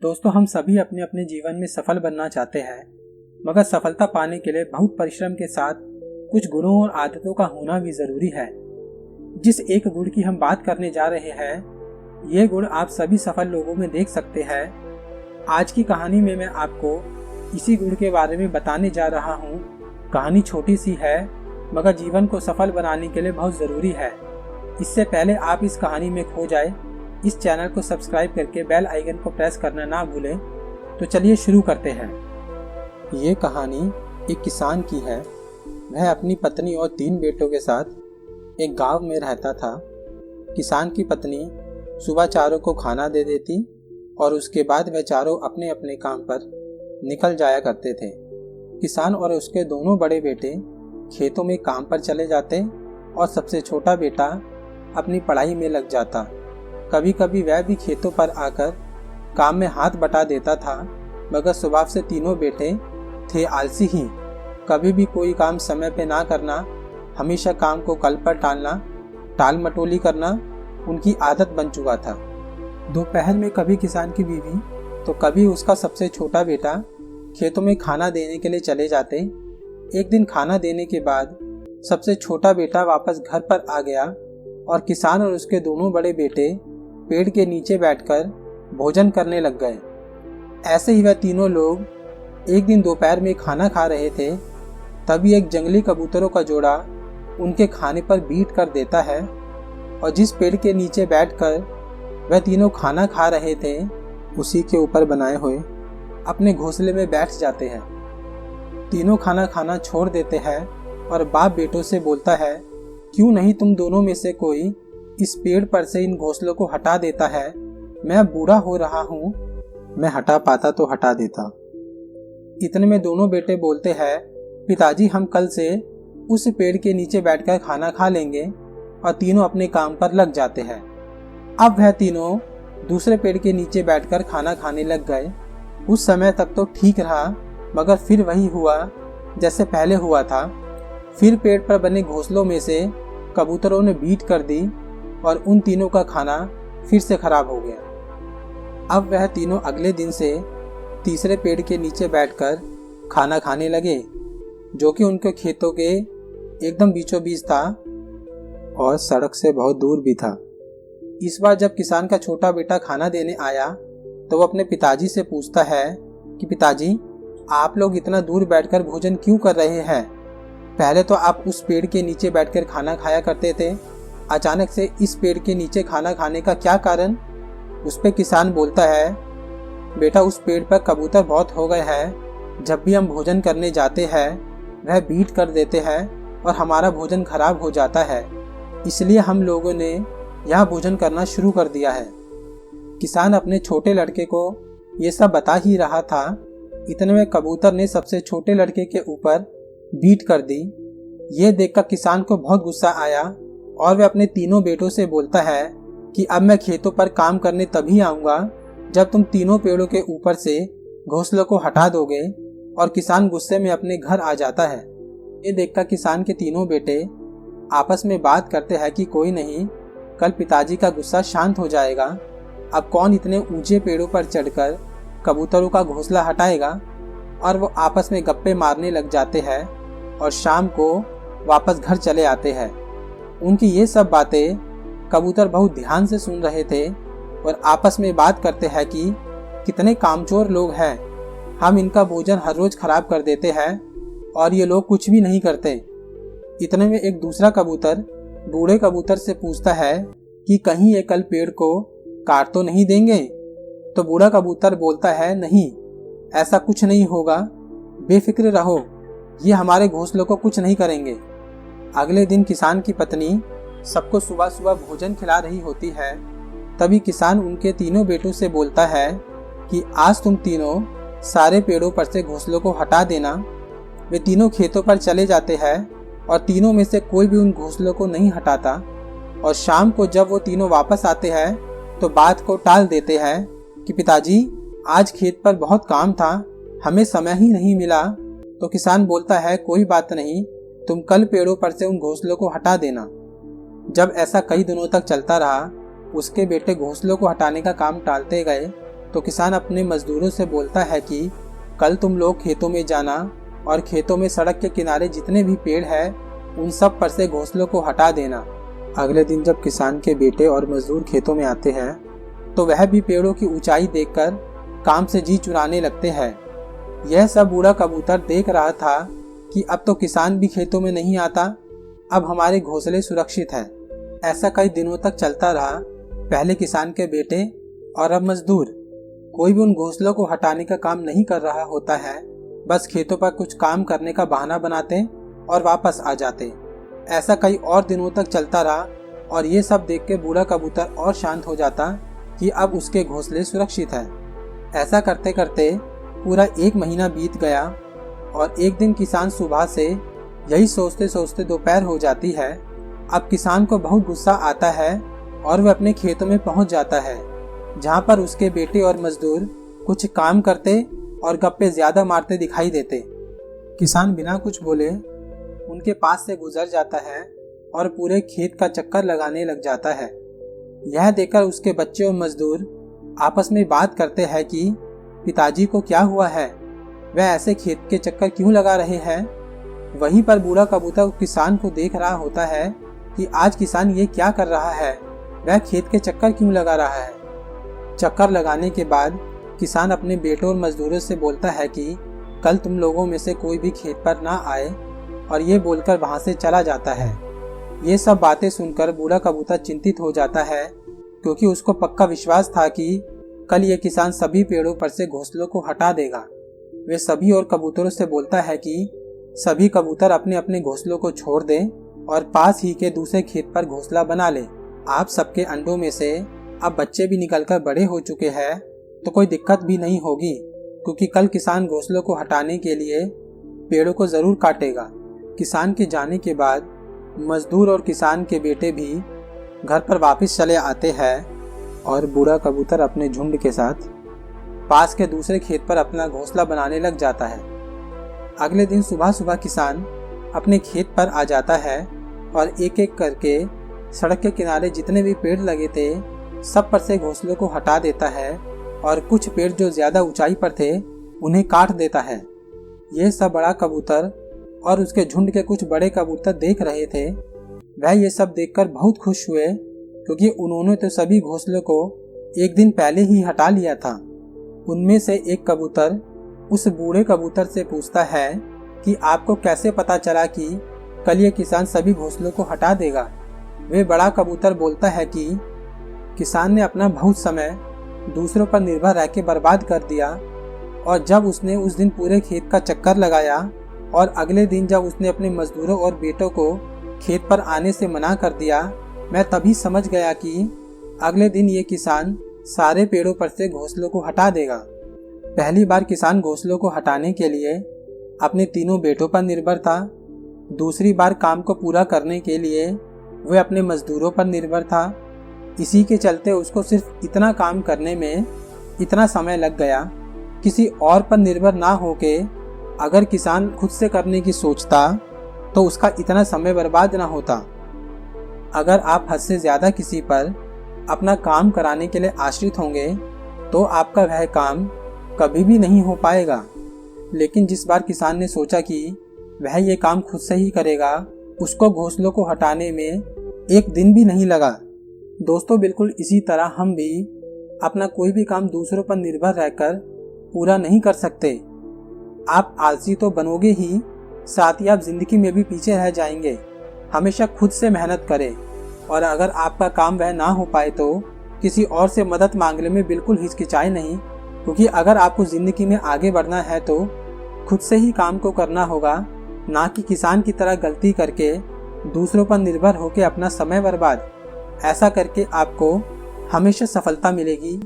दोस्तों, हम सभी अपने अपने जीवन में सफल बनना चाहते हैं, मगर सफलता पाने के लिए बहुत परिश्रम के साथ कुछ गुणों और आदतों का होना भी जरूरी है। जिस एक गुण की हम बात करने जा रहे हैं, ये गुण आप सभी सफल लोगों में देख सकते हैं। आज की कहानी में मैं आपको इसी गुण के बारे में बताने जा रहा हूँ। कहानी छोटी सी है, मगर जीवन को सफल बनाने के लिए बहुत ज़रूरी है। इससे पहले आप इस कहानी में खो जाए, इस चैनल को सब्सक्राइब करके बेल आइकन को प्रेस करना ना भूलें। तो चलिए शुरू करते हैं। ये कहानी एक किसान की है। वह अपनी पत्नी और 3 बेटों के साथ एक गांव में रहता था। किसान की पत्नी सुबह चारों को खाना दे देती और उसके बाद वह चारों अपने अपने काम पर निकल जाया करते थे। किसान और उसके दोनों बड़े बेटे खेतों में काम पर चले जाते और सबसे छोटा बेटा अपनी पढ़ाई में लग जाता। कभी कभी वह भी खेतों पर आकर काम में हाथ बटा देता था, मगर स्वभाव से तीनों बेटे थे आलसी ही। कभी भी कोई काम समय पे ना करना, हमेशा काम को कल पर टालना, टाल मटोली करना उनकी आदत बन चुका था। दोपहर में कभी किसान की बीवी तो कभी उसका सबसे छोटा बेटा खेतों में खाना देने के लिए चले जाते। एक दिन खाना देने के बाद सबसे छोटा बेटा वापस घर पर आ गया और किसान और उसके दोनों बड़े बेटे पेड़ के नीचे बैठकर भोजन करने लग गए। ऐसे ही वह तीनों लोग एक दिन दोपहर में खाना खा रहे थे। तभी एक जंगली कबूतरों का जोड़ा उनके खाने पर बीट कर देता है और जिस पेड़ के नीचे बैठकर वह तीनों खाना खा रहे थे, उसी के ऊपर बनाए हुए अपने घोंसले में बैठ जाते हैं। तीनों खाना खाना छोड़ देते हैं और बाप बेटों से बोलता है, क्यों नहीं तुम दोनों में से कोई इस पेड़ पर से इन घोंसलों को हटा देता है। मैं बूढ़ा हो रहा हूँ, मैं हटा पाता तो हटा देता। इतने में दोनों बेटे बोलते हैं, पिताजी हम कल से उस पेड़ के नीचे बैठकर खाना खा लेंगे, और तीनों अपने काम पर लग जाते हैं। अब वह तीनों दूसरे पेड़ के नीचे बैठकर खाना खाने लग गए। उस समय तक तो ठीक रहा, मगर फिर वही हुआ जैसे पहले हुआ था। फिर पेड़ पर बने घोंसलों में से कबूतरों ने बीट कर दी और उन तीनों का खाना फिर से खराब हो गया। अब वह तीनों अगले दिन से तीसरे पेड़ के नीचे बैठकर खाना खाने लगे, जो कि उनके खेतों के एकदम बीचों बीच था और सड़क से बहुत दूर भी था। इस बार जब किसान का छोटा बेटा खाना देने आया तो वो अपने पिताजी से पूछता है कि पिताजी, आप लोग इतना दूर बैठकर भोजन क्यों कर रहे हैं? पहले तो आप उस पेड़ के नीचे बैठकर खाना खाया करते थे, अचानक से इस पेड़ के नीचे खाना खाने का क्या कारण? उस पे किसान बोलता है, बेटा उस पेड़ पर कबूतर बहुत हो गए हैं। जब भी हम भोजन करने जाते हैं वह बीट कर देते हैं और हमारा भोजन खराब हो जाता है, इसलिए हम लोगों ने यहाँ भोजन करना शुरू कर दिया है। किसान अपने छोटे लड़के को ये सब बता ही रहा था, इतने में कबूतर ने सबसे छोटे लड़के के ऊपर बीट कर दी। ये देखकर किसान को बहुत गुस्सा आया और वह अपने तीनों बेटों से बोलता है कि अब मैं खेतों पर काम करने तभी आऊँगा जब तुम तीनों पेड़ों के ऊपर से घोंसलों को हटा दोगे। और किसान गुस्से में अपने घर आ जाता है। ये देखकर किसान के तीनों बेटे आपस में बात करते हैं कि कोई नहीं, कल पिताजी का गुस्सा शांत हो जाएगा। अब कौन इतने ऊंचे पेड़ों पर चढ़कर कबूतरों का घोंसला हटाएगा। और वो आपस में गप्पे मारने लग जाते हैं और शाम को वापस घर चले आते हैं। उनकी ये सब बातें कबूतर बहुत ध्यान से सुन रहे थे और आपस में बात करते हैं कि कितने कामचोर लोग हैं, हम इनका भोजन हर रोज खराब कर देते हैं और ये लोग कुछ भी नहीं करते। इतने में एक दूसरा कबूतर बूढ़े कबूतर से पूछता है कि कहीं ये कल पेड़ को काट तो नहीं देंगे। तो बूढ़ा कबूतर बोलता है, नहीं, ऐसा कुछ नहीं होगा, बेफिक्र रहो, ये हमारे घोंसलों को कुछ नहीं करेंगे। अगले दिन किसान की पत्नी सबको सुबह सुबह भोजन खिला रही होती है। तभी किसान उनके तीनों बेटों से बोलता है कि आज तुम तीनों सारे पेड़ों पर से घोंसलों को हटा देना। वे तीनों खेतों पर चले जाते हैं और तीनों में से कोई भी उन घोंसलों को नहीं हटाता। और शाम को जब वो तीनों वापस आते हैं तो बात को टाल देते हैं कि पिताजी, आज खेत पर बहुत काम था, हमें समय ही नहीं मिला। तो किसान बोलता है, कोई बात नहीं, तुम कल पेड़ों पर से उन घोंसलों को हटा देना। जब ऐसा कई दिनों तक चलता रहा, उसके बेटे घोंसलों को हटाने का काम टालते गए तो किसान अपने मजदूरों से बोलता है कि कल तुम लोग खेतों में जाना और खेतों में सड़क के किनारे जितने भी पेड़ हैं उन सब पर से घोंसलों को हटा देना। अगले दिन जब किसान के बेटे और मजदूर खेतों में आते हैं तो वह भी पेड़ों की ऊंचाई देखकर काम से जी चुराने लगते हैं। यह सब बूढ़ा कबूतर देख रहा था कि अब तो किसान भी खेतों में नहीं आता, अब हमारे घोंसले सुरक्षित हैं। ऐसा कई दिनों तक चलता रहा। पहले किसान के बेटे और अब मजदूर। कोई भी उन घोंसलों को हटाने का काम नहीं कर रहा होता है, बस खेतों पर कुछ काम करने का बहाना बनाते और वापस आ जाते। ऐसा कई और दिनों तक चलता रहा और ये सब देख के बूढ़ा कबूतर और शांत हो जाता कि अब उसके घोंसले सुरक्षित हैं। ऐसा करते करते पूरा 1 महीना बीत गया और एक दिन किसान सुबह से यही सोचते सोचते दोपहर हो जाती है। अब किसान को बहुत गुस्सा आता है और वह अपने खेतों में पहुंच जाता है, जहां पर उसके बेटे और मजदूर कुछ काम करते और गप्पे ज्यादा मारते दिखाई देते। किसान बिना कुछ बोले उनके पास से गुजर जाता है और पूरे खेत का चक्कर लगाने लग जाता है। यह देखकर उसके बच्चे और मजदूर आपस में बात करते हैं कि पिताजी को क्या हुआ है, वह ऐसे खेत के चक्कर क्यों लगा रहे हैं। वहीं पर बूढ़ा कबूतर किसान को देख रहा होता है कि आज किसान ये क्या कर रहा है, वह खेत के चक्कर क्यों लगा रहा है। चक्कर लगाने के बाद किसान अपने बेटों और मजदूरों से बोलता है कि कल तुम लोगों में से कोई भी खेत पर ना आए, और ये बोलकर वहां से चला जाता है। ये सब बातें सुनकर बूढ़ा कबूतर चिंतित हो जाता है, क्योंकि उसको पक्का विश्वास था कि कल ये किसान सभी पेड़ों पर से घोंसलों को हटा देगा। वे सभी और कबूतरों से बोलता है कि सभी कबूतर अपने अपने घोंसलों को छोड़ दें और पास ही के दूसरे खेत पर घोंसला बना ले। आप सबके अंडों में से अब बच्चे भी निकलकर बड़े हो चुके हैं, तो कोई दिक्कत भी नहीं होगी, क्योंकि कल किसान घोंसलों को हटाने के लिए पेड़ों को जरूर काटेगा। किसान के जाने के बाद मजदूर और किसान के बेटे भी घर पर वापस चले आते हैं और बूढ़ा कबूतर अपने झुंड के साथ पास के दूसरे खेत पर अपना घोंसला बनाने लग जाता है। अगले दिन सुबह सुबह किसान अपने खेत पर आ जाता है और एक एक करके सड़क के किनारे जितने भी पेड़ लगे थे सब पर से घोंसलों को हटा देता है और कुछ पेड़ जो ज्यादा ऊंचाई पर थे उन्हें काट देता है। यह सब बड़ा कबूतर और उसके झुंड के कुछ बड़े कबूतर देख रहे थे। वह ये सब देखकर बहुत खुश हुए, क्योंकि उन्होंने तो सभी घोंसलों को एक दिन पहले ही हटा लिया था। उनमें से एक कबूतर उस बूढ़े कबूतर से पूछता है कि आपको कैसे पता चला कि कल ये किसान सभी घोंसलों को हटा देगा। वे बड़ा कबूतर बोलता है कि किसान ने अपना बहुत समय दूसरों पर निर्भर रह के बर्बाद कर दिया, और जब उसने उस दिन पूरे खेत का चक्कर लगाया और अगले दिन जब उसने अपने मजदूरों और बेटों को खेत पर आने से मना कर दिया, मैं तभी समझ गया कि अगले दिन ये किसान सारे पेड़ों पर से घोंसलों को हटा देगा। पहली बार किसान घोंसलों को हटाने के लिए अपने तीनों बेटों पर निर्भर था। दूसरी बार काम को पूरा करने के लिए वह अपने मजदूरों पर निर्भर था। इसी के चलते उसको सिर्फ इतना काम करने में इतना समय लग गया। किसी और पर निर्भर ना होके अगर किसान खुद से करने की सोचता तो उसका इतना समय बर्बाद ना होता। अगर आप हद से ज्यादा किसी पर अपना काम कराने के लिए आश्रित होंगे तो आपका वह काम कभी भी नहीं हो पाएगा। लेकिन जिस बार किसान ने सोचा कि वह ये काम खुद से ही करेगा, उसको घोंसलों को हटाने में एक दिन भी नहीं लगा। दोस्तों, बिल्कुल इसी तरह हम भी अपना कोई भी काम दूसरों पर निर्भर रहकर पूरा नहीं कर सकते। आप आलसी तो बनोगे ही, साथ ही आप जिंदगी में भी पीछे रह जाएंगे। हमेशा खुद से मेहनत करें, और अगर आपका काम वह ना हो पाए तो किसी और से मदद मांगने में बिल्कुल हिचकिचाए नहीं, क्योंकि अगर आपको जिंदगी में आगे बढ़ना है तो खुद से ही काम को करना होगा, ना कि किसान की तरह गलती करके दूसरों पर निर्भर होकर अपना समय बर्बाद। ऐसा करके आपको हमेशा सफलता मिलेगी।